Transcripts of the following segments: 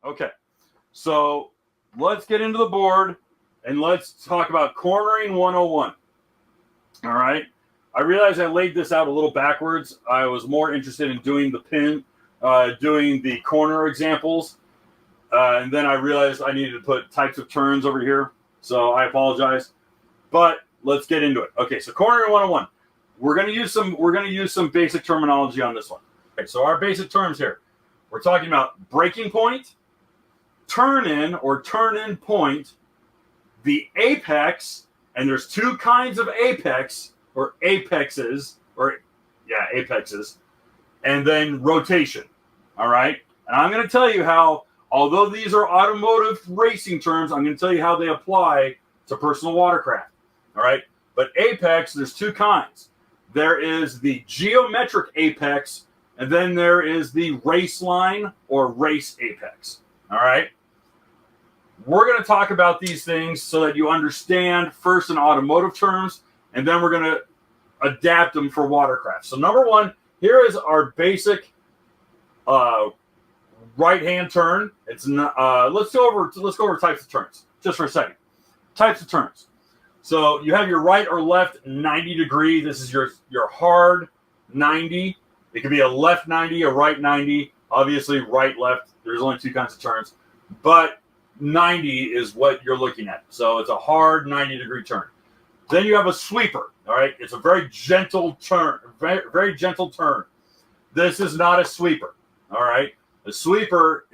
Okay, so let's get into the board and let's talk about cornering 101. All right. I realized I laid this out a little backwards. I was more interested in doing the pin, doing the corner examples. And then I realized I needed to put types of turns over here. So I apologize. But let's get into it. Okay, so cornering 101. We're going to use some basic terminology on this one. Okay, so our basic terms here. We're talking about breaking point, turn in or turn in point, the apex, and there's two kinds of apex or apexes, apexes, and then rotation. All right, and I'm going to tell you how, although these are automotive racing terms, I'm going to tell you how they apply to personal watercraft. All right, but apex, there's two kinds. There is the geometric apex, and then there is the race line or race apex. All right. We're going to talk about these things so that you understand first in automotive terms, and then we're going to adapt them for watercraft. So number one, here is our basic right-hand turn. It's not, let's go over types of turns just for a second. Types of turns. So you have your right or left 90 degree. This is your hard 90. It could be a left 90, a right 90. Obviously, right, left. There's only two kinds of turns, but 90 is what you're looking at. So it's a hard 90 degree turn. Then you have a sweeper. All right, it's a very gentle turn. Very gentle turn. This is not a sweeper. All right, a sweeper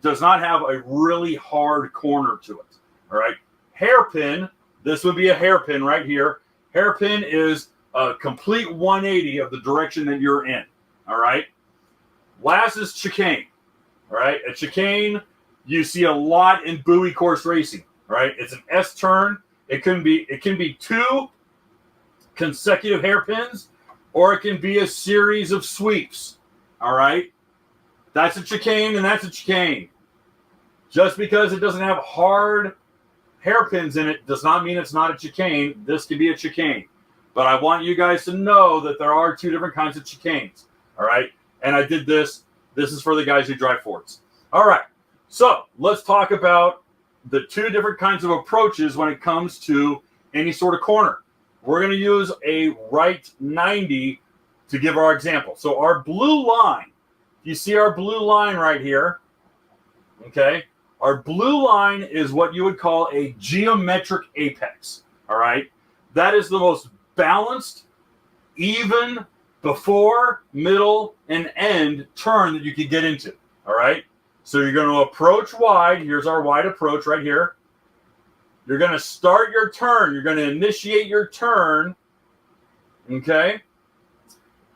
does not have a really hard corner to it. All right, hairpin. This would be a hairpin right here. Hairpin is a complete 180 of the direction that you're in. All right. Last is chicane. All right, a chicane you see a lot in buoy course racing. All right, it's an S turn. It can be two consecutive hairpins, or it can be a series of sweeps. All right, that's a chicane and that's a chicane. Just because it doesn't have hard hairpins in it does not mean it's not a chicane. This could be a chicane. But I want you guys to know that there are two different kinds of chicanes. All right, and I did this. This is for the guys who drive Fords. All right, so let's talk about the two different kinds of approaches when it comes to any sort of corner. We're going to use a right 90 to give our example. So our blue line, you see our blue line right here, okay? Our blue line is what you would call a geometric apex, all right? That is the most balanced, even, before, middle, and end turn that you could get into, all right? So you're going to approach wide. Here's our wide approach right here. You're going to start your turn. You're going to initiate your turn, okay?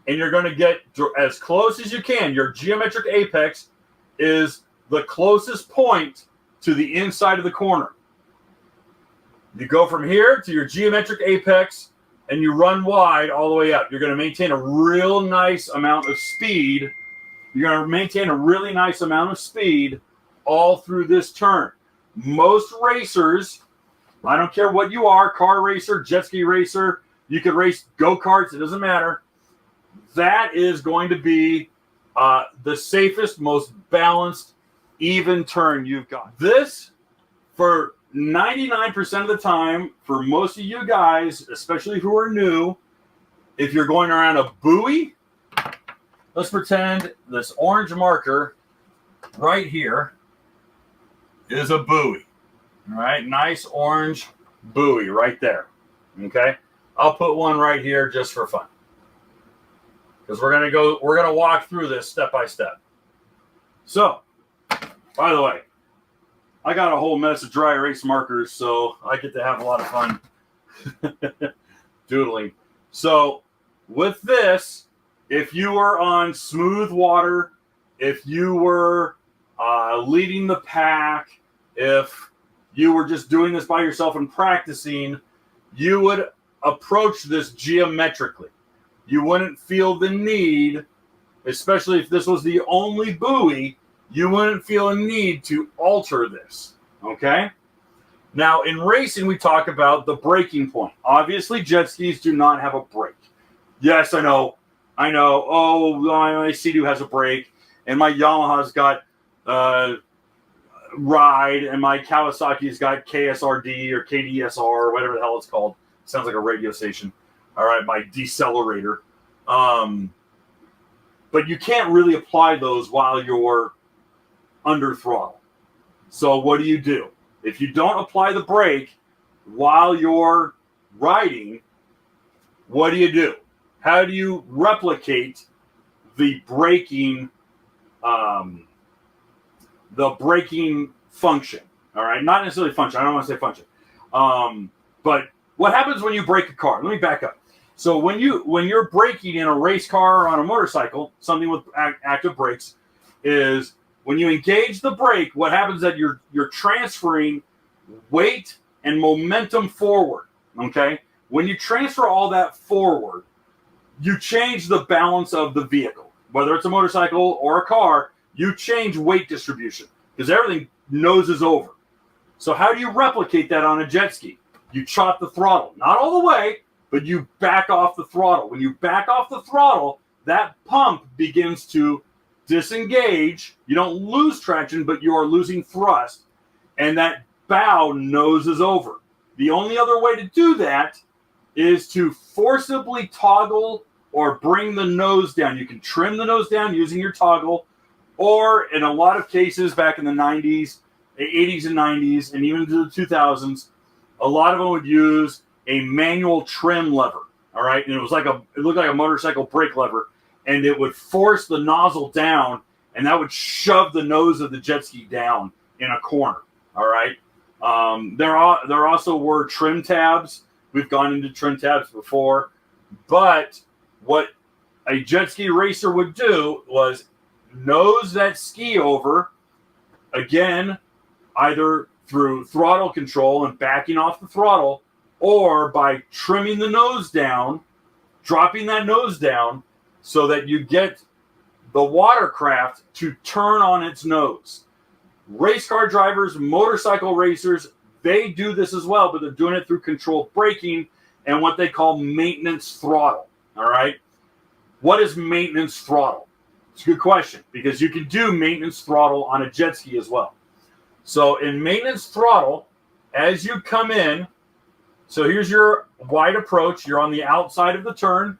And you're going to get as close as you can. Your geometric apex is the closest point to the inside of the corner. You go from here to your geometric apex, and you run wide all the way up. You're going to maintain a real nice amount of speed. You're going to maintain a really nice amount of speed all through this turn. Most racers, I don't care what you are, car racer, jet ski racer, you could race go-karts, it doesn't matter. That is going to be the safest, most balanced, even turn you've got. This, for 99% of the time, for most of you guys, especially who are new, if you're going around a buoy, let's pretend this orange marker right here is a buoy. All right, nice orange buoy right there. Okay, I'll put one right here just for fun, because we're gonna walk through this step by step. So, by the way, I got a whole mess of dry erase markers, so I get to have a lot of fun doodling. So, with this, if you were on smooth water, if you were leading the pack, if you were just doing this by yourself and practicing, you would approach this geometrically. You wouldn't feel the need, especially if this was the only buoy, you wouldn't feel a need to alter this, okay? Now, in racing, we talk about the braking point. Obviously, jet skis do not have a brake. Yes, I know. Oh, my Sea-Doo has a brake, and my Yamaha's got ride, and my Kawasaki's got KSRD or KDSR or whatever the hell it's called. Sounds like a radio station. All right, my decelerator. But you can't really apply those while you're under throttle. So what do? If you don't apply the brake while you're riding, what do? How do you replicate the braking function? All right, not necessarily function. I don't want to say function. But what happens when you brake a car? Let me back up. So when you're braking in a race car or on a motorcycle, something with active brakes, is when you engage the brake, what happens is that you're transferring weight and momentum forward. Okay? When you transfer all that forward, you change the balance of the vehicle. Whether it's a motorcycle or a car, you change weight distribution because everything noses over. So how do you replicate that on a jet ski? You chop the throttle. Not all the way, but you back off the throttle. When you back off the throttle, that pump begins to disengage. You don't lose traction, but you are losing thrust, and that bow noses over. The only other way to do that is to forcibly toggle or bring the nose down. You can trim the nose down using your toggle, or in a lot of cases back in the 90s, the 80s and 90s, and even into the 2000s, a lot of them would use a manual trim lever. All right, and it looked like a motorcycle brake lever, and it would force the nozzle down, and that would shove the nose of the jet ski down in a corner. All right, there also were trim tabs. We've gone into trim tabs before, but what a jet ski racer would do was nose that ski over, again, either through throttle control and backing off the throttle, or by trimming the nose down, dropping that nose down so that you get the Watercraft to turn on its nose. Race car drivers, motorcycle racers, they do this as well, but they're doing it through controlled braking and what they call maintenance throttle. All right? What is maintenance throttle? It's a good question because you can do maintenance throttle on a jet ski as well. So in maintenance throttle, as you come in, so here's your wide approach. You're on the outside of the turn.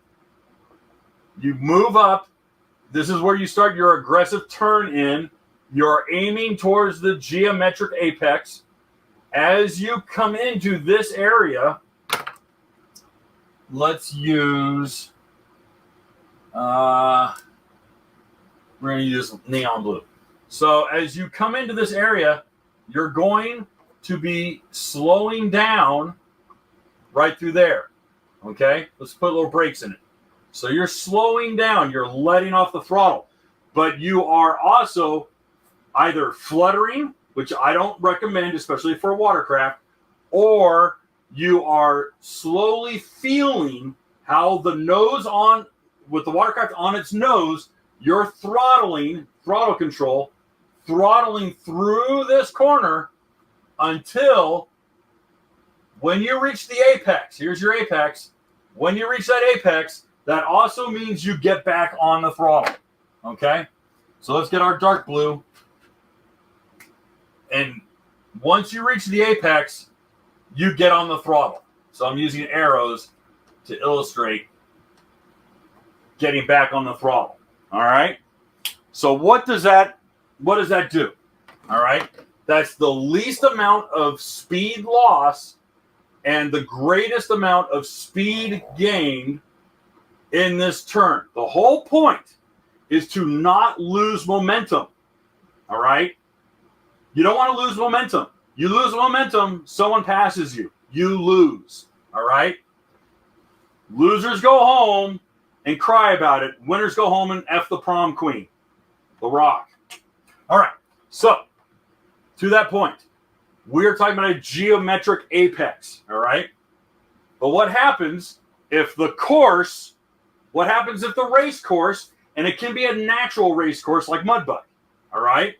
You move up. This is where you start your aggressive turn in. You're aiming towards the geometric apex. As you come into this area, let's use, we're going to use neon blue. So as you come into this area, you're going to be slowing down right through there. Okay? Let's put little brakes in it. So you're slowing down. You're letting off the throttle. But you are also either fluttering, which I don't recommend, especially for a watercraft, or you are slowly feeling how the nose on, with the watercraft on its nose, you're throttling, throttle control, throttling through this corner until when you reach the apex. Here's your apex. When you reach that apex, that also means you get back on the throttle. Okay? So let's get our dark blue. And once you reach the apex, you get on the throttle. So I'm using arrows to illustrate getting back on the throttle. All right? So what does that do? All right? That's the least amount of speed loss and the greatest amount of speed gained in this turn. The whole point is to not lose momentum. All right? You don't want to lose momentum. You lose momentum, someone passes you. You lose. All right? Losers go home and cry about it. Winners go home and F the prom queen. The Rock. All right. So, to that point, we're talking about a geometric apex. All right? But what happens if the race course, and it can be a natural race course like mud bike. All right?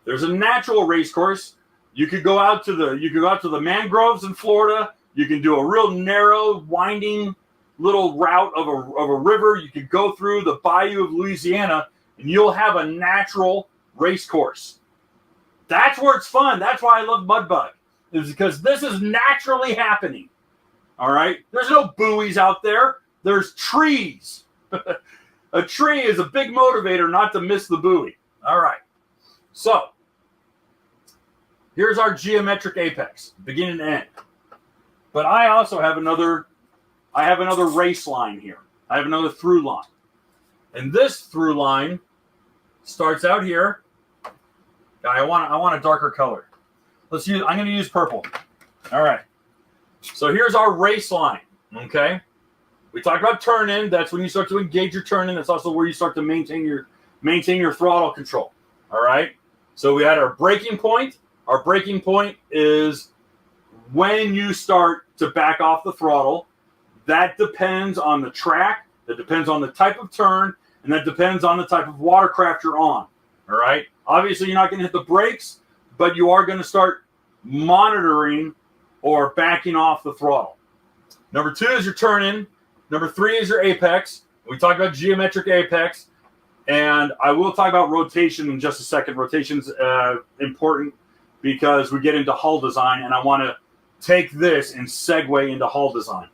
There's a natural race course. You could go out to the mangroves in Florida. You can do a real narrow, winding little route of a river. You could go through the bayou of Louisiana, and you'll have a natural race course. That's where it's fun. That's why I love Mud Bug. Is because this is naturally happening. All right? There's no buoys out there. There's trees. A tree is a big motivator not to miss the buoy. All right. So, here's our geometric apex, beginning to end. But I also have another race line here. I have another through line. And this through line starts out here. I want a darker color. I'm going to use purple. All right. So here's our race line, okay? We talked about turn in. That's when you start to engage your turn in. That's also where you start to maintain your throttle control. All right? So we had our braking point. Our braking point is when you start to back off the throttle. That depends on the track. That depends on the type of turn. And that depends on the type of watercraft you're on. All right? Obviously, you're not going to hit the brakes, but you are going to start monitoring or backing off the throttle. Number 2 is your turn in. Number 3 is your apex. We talked about geometric apex. And I will talk about rotation in just a second. Rotation's important because we get into hull design, and I want to take this and segue into hull design.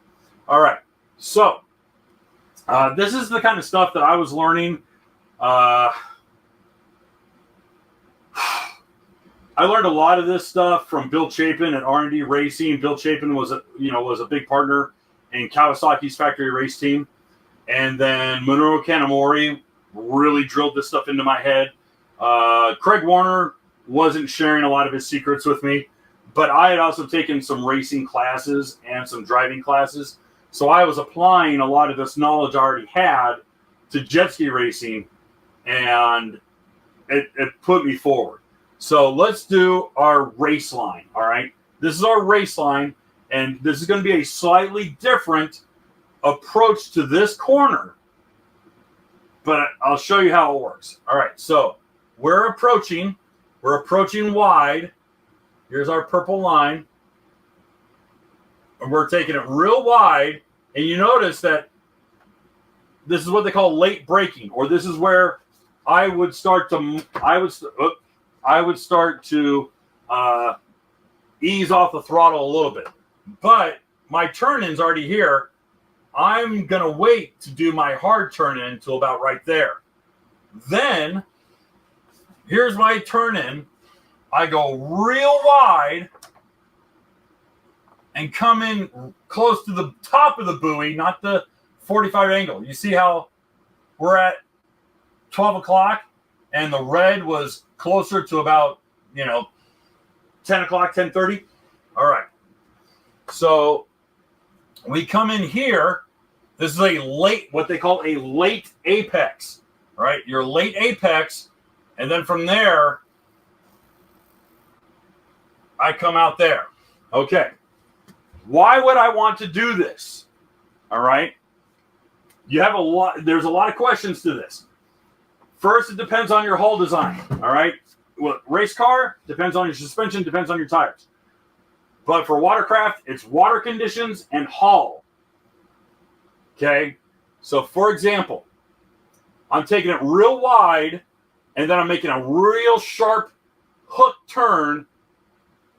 All right. So this is the kind of stuff that I was learning. I learned a lot of this stuff from Bill Chapin at R&D Racing. Bill Chapin was a big partner in Kawasaki's factory race team. And then Minoru Kanamori really drilled this stuff into my head. Craig Warner wasn't sharing a lot of his secrets with me, but I had also taken some racing classes and some driving classes. So I was applying a lot of this knowledge I already had to jet ski racing, and it put me forward. So let's do our race line, all right? This is our race line, and this is going to be a slightly different approach to this corner, but I'll show you how it works. All right, so we're approaching wide. Here's our purple line, and we're taking it real wide, and you notice that this is what they call late braking, or this is where I would start to ease off the throttle a little bit. But my turn-in's already here. I'm going to wait to do my hard turn-in until about right there. Then, here's my turn-in. I go real wide and come in close to the top of the buoy, not the 45 angle. You see how we're at 12 o'clock and the red was closer to about, 10 o'clock, 10:30? All right. So we come in here. This is what they call a late apex, right? Your late apex, and then from there, I come out there. Okay. Why would I want to do this? All right. There's a lot of questions to this. First, it depends on your hull design. All right. Well, race car depends on your suspension, depends on your tires. But for watercraft, it's water conditions and hull. Okay. So for example, I'm taking it real wide and then I'm making a real sharp hook turn,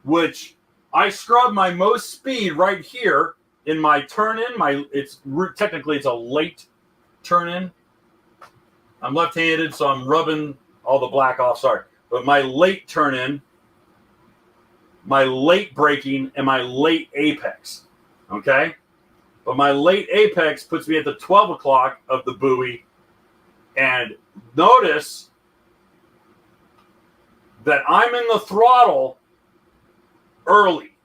which I scrub my most speed right here in my turn in. Technically it's a late turn in. I'm left-handed, so I'm rubbing all the black off. Sorry. But my late turn in, my late braking, and my late apex. Okay? But my late apex puts me at the 12 o'clock of the buoy. And notice that I'm in the throttle early.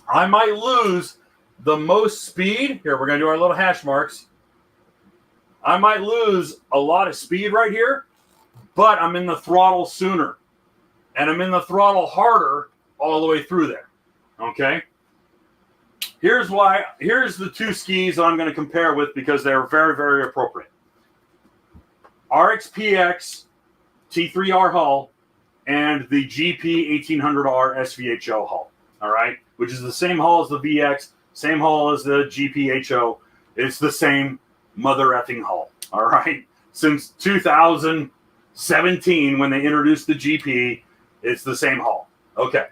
I might lose the most speed. Here, we're going to do our little hash marks. I might lose a lot of speed right here, but I'm in the throttle sooner. And I'm in the throttle harder all the way through there. Okay? Here's the two skis that I'm going to compare with because they're very, very appropriate. RXPX T3R hull and the GP 1800R SVHO hull. All right? Which is the same hull as the VX, same hull as the GPHO. It's the same mother effing hull. All right? Since 2000, 17 when they introduced the GP. It's the same hull. Okay.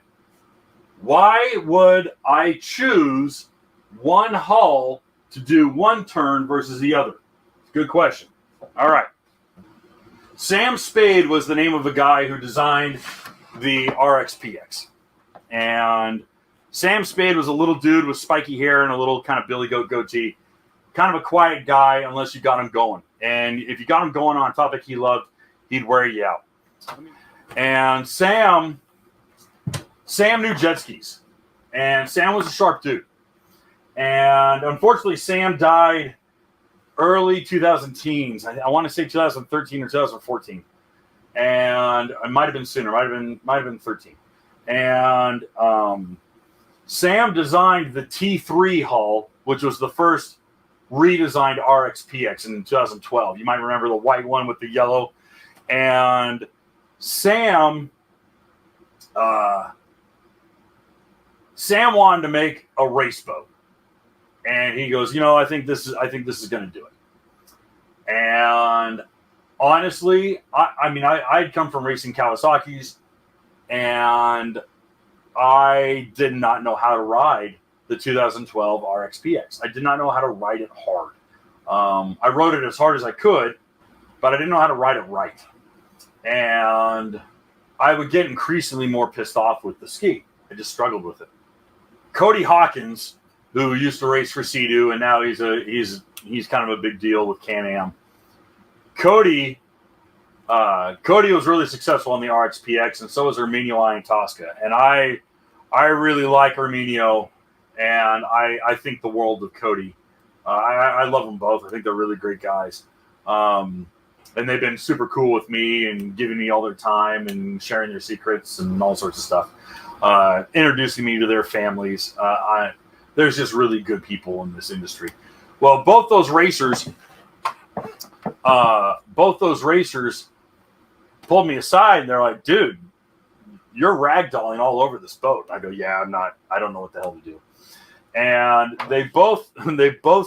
Why would I choose one hull to do one turn versus the other? Good question. All right. Sam Spade was the name of a guy who designed the RXPX. And Sam Spade was a little dude with spiky hair and a little kind of Billy Goat goatee. Kind of a quiet guy unless you got him going. And if you got him going on a topic he loved, he'd wear you out. And Sam knew jet skis. And Sam was a sharp dude. And unfortunately, Sam died early 2010s. I want to say 2013 or 2014. And it might have been sooner. Might have been 13. And Sam designed the T3 hull, which was the first redesigned RXPX in 2012. You might remember the white one with the yellow. And Sam wanted to make a race boat. And he goes, I think this is going to do it. And honestly, I'd come from racing Kawasaki's, and I did not know how to ride the 2012 RXPX. I did not know how to ride it hard. I rode it as hard as I could, but I didn't know how to ride it right. And I would get increasingly more pissed off with the ski. I just struggled with it. Cody Hawkins, who used to race for Sea-Doo, and now he's kind of a big deal with Can-Am. Cody was really successful on the RXPX, and so was Herminio Iantosca. And I really like Herminio, and I think the world of Cody. I love them both. I think they're really great guys. And they've been super cool with me and giving me all their time and sharing their secrets and all sorts of stuff. Introducing me to their families. There's just really good people in this industry. Well, both those racers pulled me aside, and they're like, dude, you're ragdolling all over this boat. I go, yeah, I'm not. I don't know what the hell to do. And they both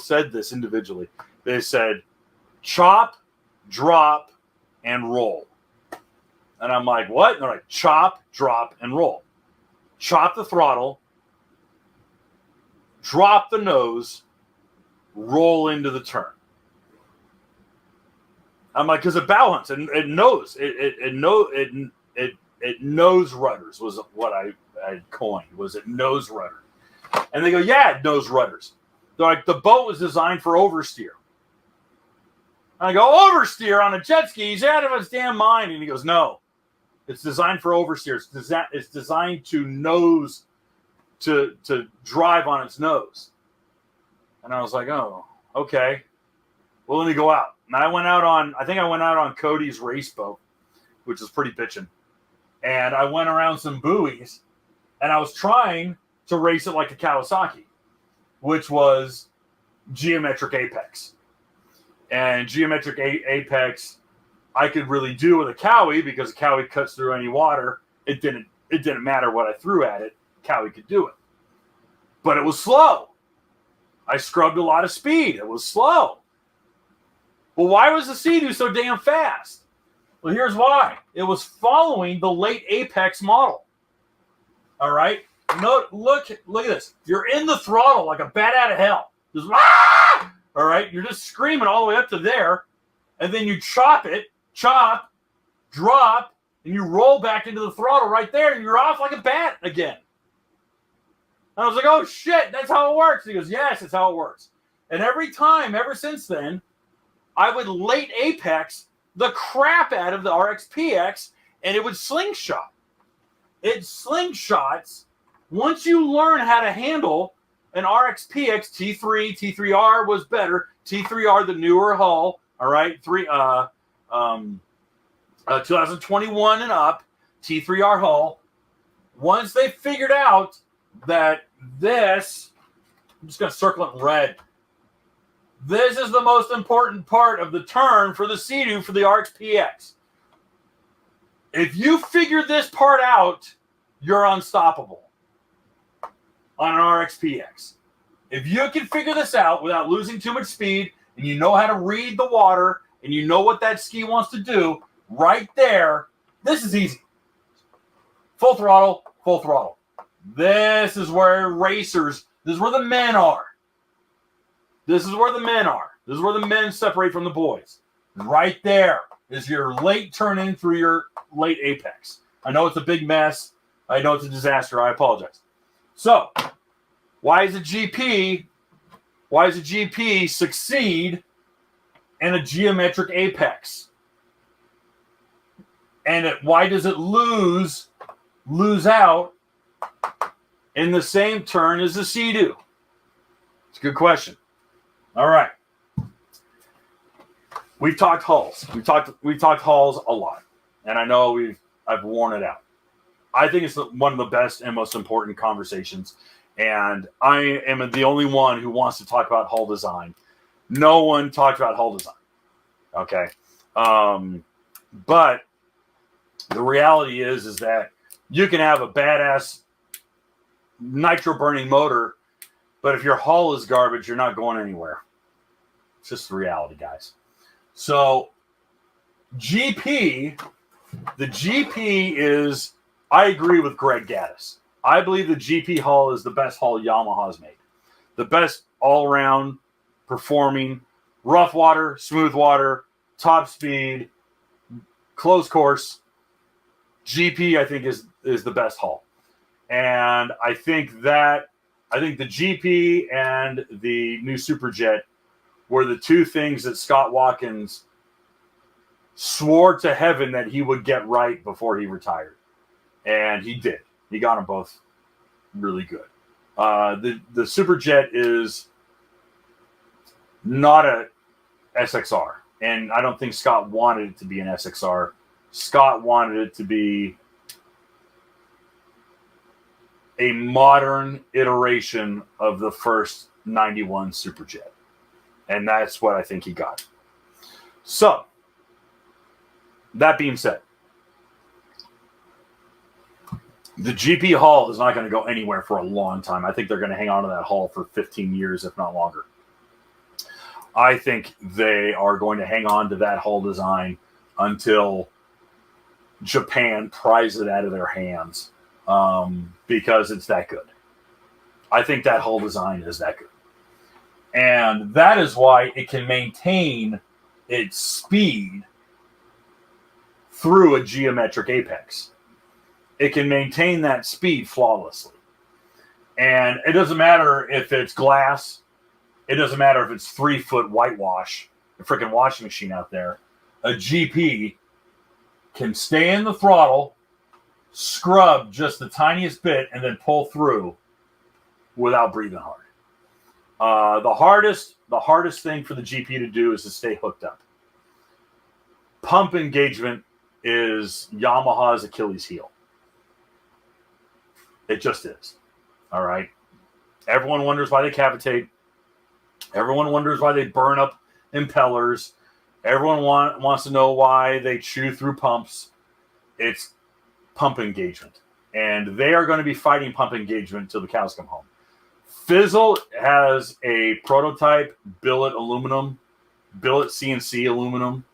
said this individually. They said, chop, drop, and roll. And I'm like, what? And they're like, chop, drop, and roll. Chop the throttle, drop the nose, roll into the turn. I'm like, because it balance and it knows it knows rudders was what I coined. Was it nose rudder? And they go, yeah, it knows rudders. They're like, the boat was designed for oversteer. And I go, oversteer on a jet ski? He's out of his damn mind. And he goes, no, it's designed for oversteer. It's designed to nose, to drive on its nose. And I was like, oh, okay. Well, let me go out. And I went out on Cody's race boat, which was pretty bitchin'. And I went around some buoys, and I was trying to race it like a Kawasaki, which was geometric apex. And geometric apex, I could really do with a Cowie because a Cowie cuts through any water. It didn't matter what I threw at it. Cowie could do it. But it was slow. I scrubbed a lot of speed. It was slow. Well, why was the Sea-Doo so damn fast? Well, here's why. It was following the late Apex model. All right? Look at this. You're in the throttle like a bat out of hell. Just, ah! All right? You're just screaming all the way up to there, and then you chop, drop, and you roll back into the throttle right there, and you're off like a bat again. And I was like, oh, shit, that's how it works. He goes, yes, that's how it works. And every time, ever since then, I would late apex the crap out of the RXPX, and it would slingshot. It slingshots. Once you learn how to handle an RXPX T3, T3R was better. T3R, the newer hull, all right, 2021 and up, T3R hull. Once they figured out that this, I'm just going to circle it in red. This is the most important part of the turn for the Sea-Doo for the RXPX. If you figure this part out, you're unstoppable on an RXPX. If you can figure this out without losing too much speed, and you know how to read the water, and you know what that ski wants to do, right there. This is easy. Full throttle, full throttle. This is where racers, this is where the men are. This is where the men are. This is where the men separate from the boys. Right there is your late turn in through your late apex. I know it's a big mess. I know it's a disaster. I apologize. So, why does a GP succeed in a geometric apex? And why does it lose out in the same turn as the Sea-Doo? It's a good question. All right. We've talked hulls. We've talked hulls a lot. And I know I've worn it out. I think it's one of the best and most important conversations. And I am the only one who wants to talk about hull design. No one talks about hull design. Okay. But the reality is that you can have a badass nitro burning motor, but if your hull is garbage, you're not going anywhere. It's just the reality, guys. So the GP is, I agree with Greg Gaddis. I believe the GP hull is the best hull Yamaha's made. The best all-around performing, rough water, smooth water, top speed, close course. GP, I think, is the best hull. And I think the GP and the new Superjet were the two things that Scott Watkins swore to heaven that he would get right before he retired. And he did. He got them both really good. The Superjet is not a SXR. And I don't think Scott wanted it to be an SXR. Scott wanted it to be a modern iteration of the first 91 Superjet. And that's what I think he got. So, that being said, the GP hull is not going to go anywhere for a long time. I think they're going to hang on to that hull for 15 years, if not longer. I think they are going to hang on to that hull design until Japan pries it out of their hands, because it's that good. I think that hull design is that good. And that is why it can maintain its speed through a geometric apex. It can maintain that speed flawlessly. And it doesn't matter if it's glass. It doesn't matter if it's 3-foot whitewash, a freaking washing machine out there. A GP can stay in the throttle, scrub just the tiniest bit, and then pull through without breathing hard. The hardest thing for the GP to do is to stay hooked up. Pump engagement is Yamaha's Achilles heel. It just is. All right. Everyone wonders why they cavitate. Everyone wonders why they burn up impellers. Everyone wants to know why they chew through pumps. It's pump engagement. And they are going to be fighting pump engagement till the cows come home. Fizzle has a prototype billet CNC aluminum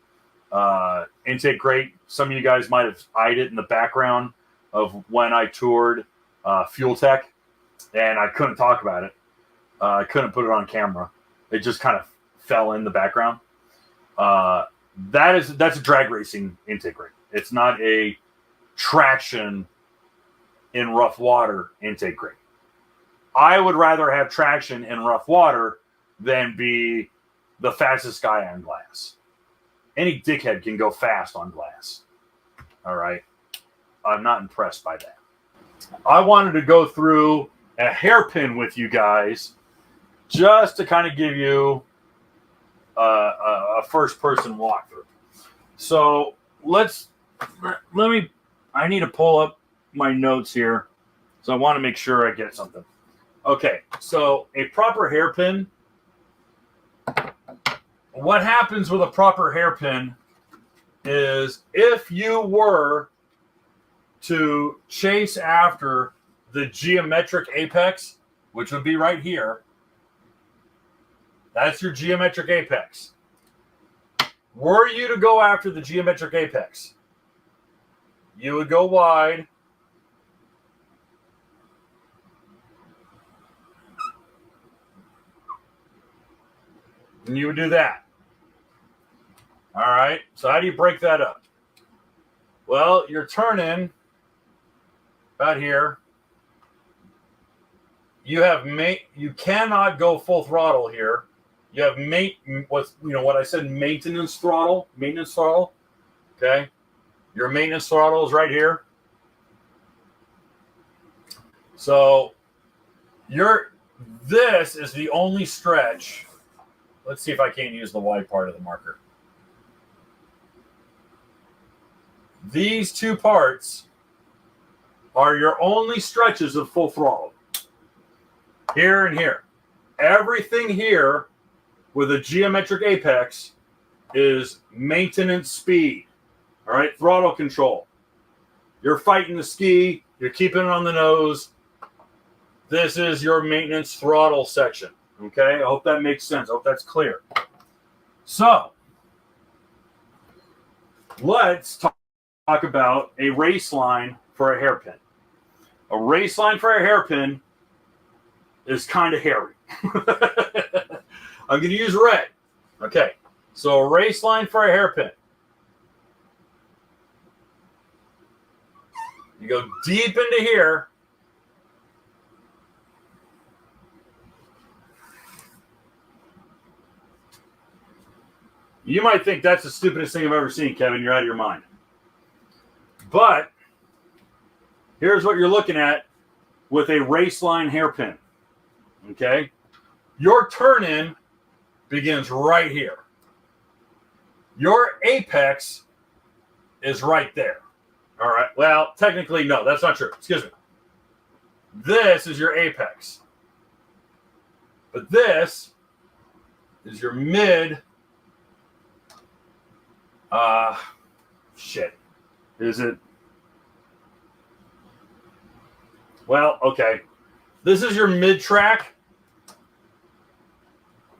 intake grate. Some of you guys might have eyed it in the background of when I toured Fuel Tech, and I couldn't talk about it. I couldn't put it on camera. It just kind of fell in the background. That's a drag racing intake grate. It's not a traction in rough water intake grate. I would rather have traction in rough water than be the fastest guy on glass. Any dickhead can go fast on glass. All right. I'm not impressed by that. I wanted to go through a hairpin with you guys just to kind of give you a first-person walkthrough. So I need to pull up my notes here. So I want to make sure I get something. Okay, so a proper hairpin. What happens with a proper hairpin is if you were to chase after the geometric apex, which would be right here, that's your geometric apex. were you to go after the geometric apex, you would go wide. And you would do that. All right. So how do you break that up? Well, you're turning about here. You cannot go full throttle here. You have what I said, maintenance throttle. Okay. Your maintenance throttle is right here. So this is the only stretch. Let's see if I can't use the wide part of the marker. These two parts are your only stretches of full throttle. Here and here. Everything here with a geometric apex is maintenance speed. All right, throttle control. You're fighting the ski. You're keeping it on the nose. This is your maintenance throttle section. Okay, I hope that makes sense. I hope that's clear. So, let's talk about a race line for a hairpin. A race line for a hairpin is kind of hairy. I'm going to use red. Okay, so a race line for a hairpin. You go deep into here. You might think that's the stupidest thing I've ever seen, Kevin. You're out of your mind. But here's what you're looking at with a race line hairpin. Okay? Your turn-in begins right here. Your apex is right there. All right. Well, technically, no, that's not true. Excuse me. This is your apex. But this is your mid. Shit. Is it? Well, okay. This is your mid track.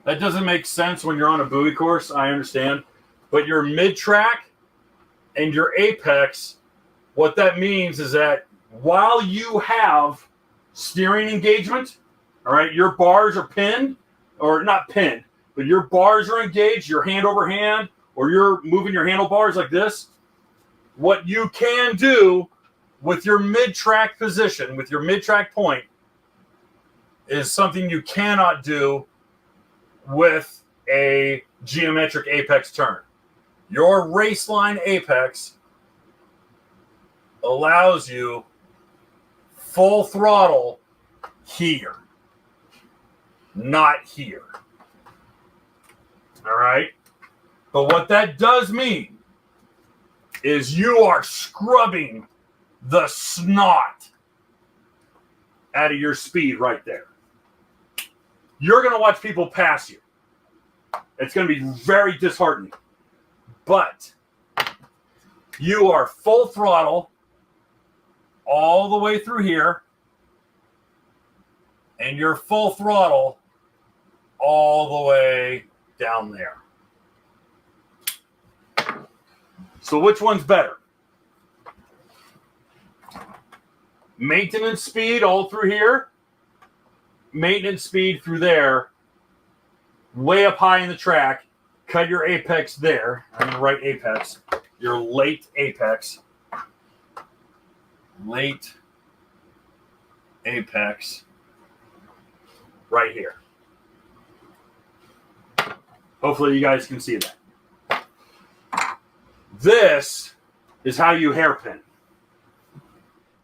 That doesn't make sense when you're on a buoy course, I understand. But your mid track and your apex, what that means is that while you have steering engagement, all right, your bars are pinned, or not pinned, but your bars are engaged, your hand over hand, or you're moving your handlebars like this. What you can do with your mid-track position, with your mid-track point, is something you cannot do with a geometric apex turn. Your race line apex allows you full throttle here, not here. All right? But what that does mean is you are scrubbing the snot out of your speed right there. You're going to watch people pass you. It's going to be very disheartening. But you are full throttle all the way through here, and you're full throttle all the way down there. So which one's better? Maintenance speed all through here, maintenance speed through there, way up high in the track, cut your apex there. I'm going to write apex. Your late apex. Late apex right here. Hopefully you guys can see that. This is how you hairpin.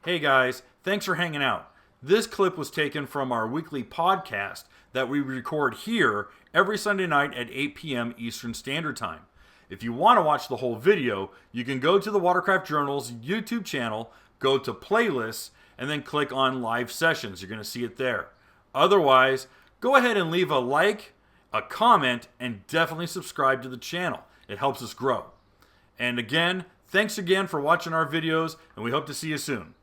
Hey guys, thanks for hanging out. This clip was taken from our weekly podcast that we record here every Sunday night at 8 p.m. Eastern Standard Time. If you want to watch the whole video, you can go to the Watercraft Journal's YouTube channel, go to playlists, and then click on live sessions. You're going to see it there. Otherwise, go ahead and leave a like, a comment, and definitely subscribe to the channel. It helps us grow. And again, thanks again for watching our videos, and we hope to see you soon.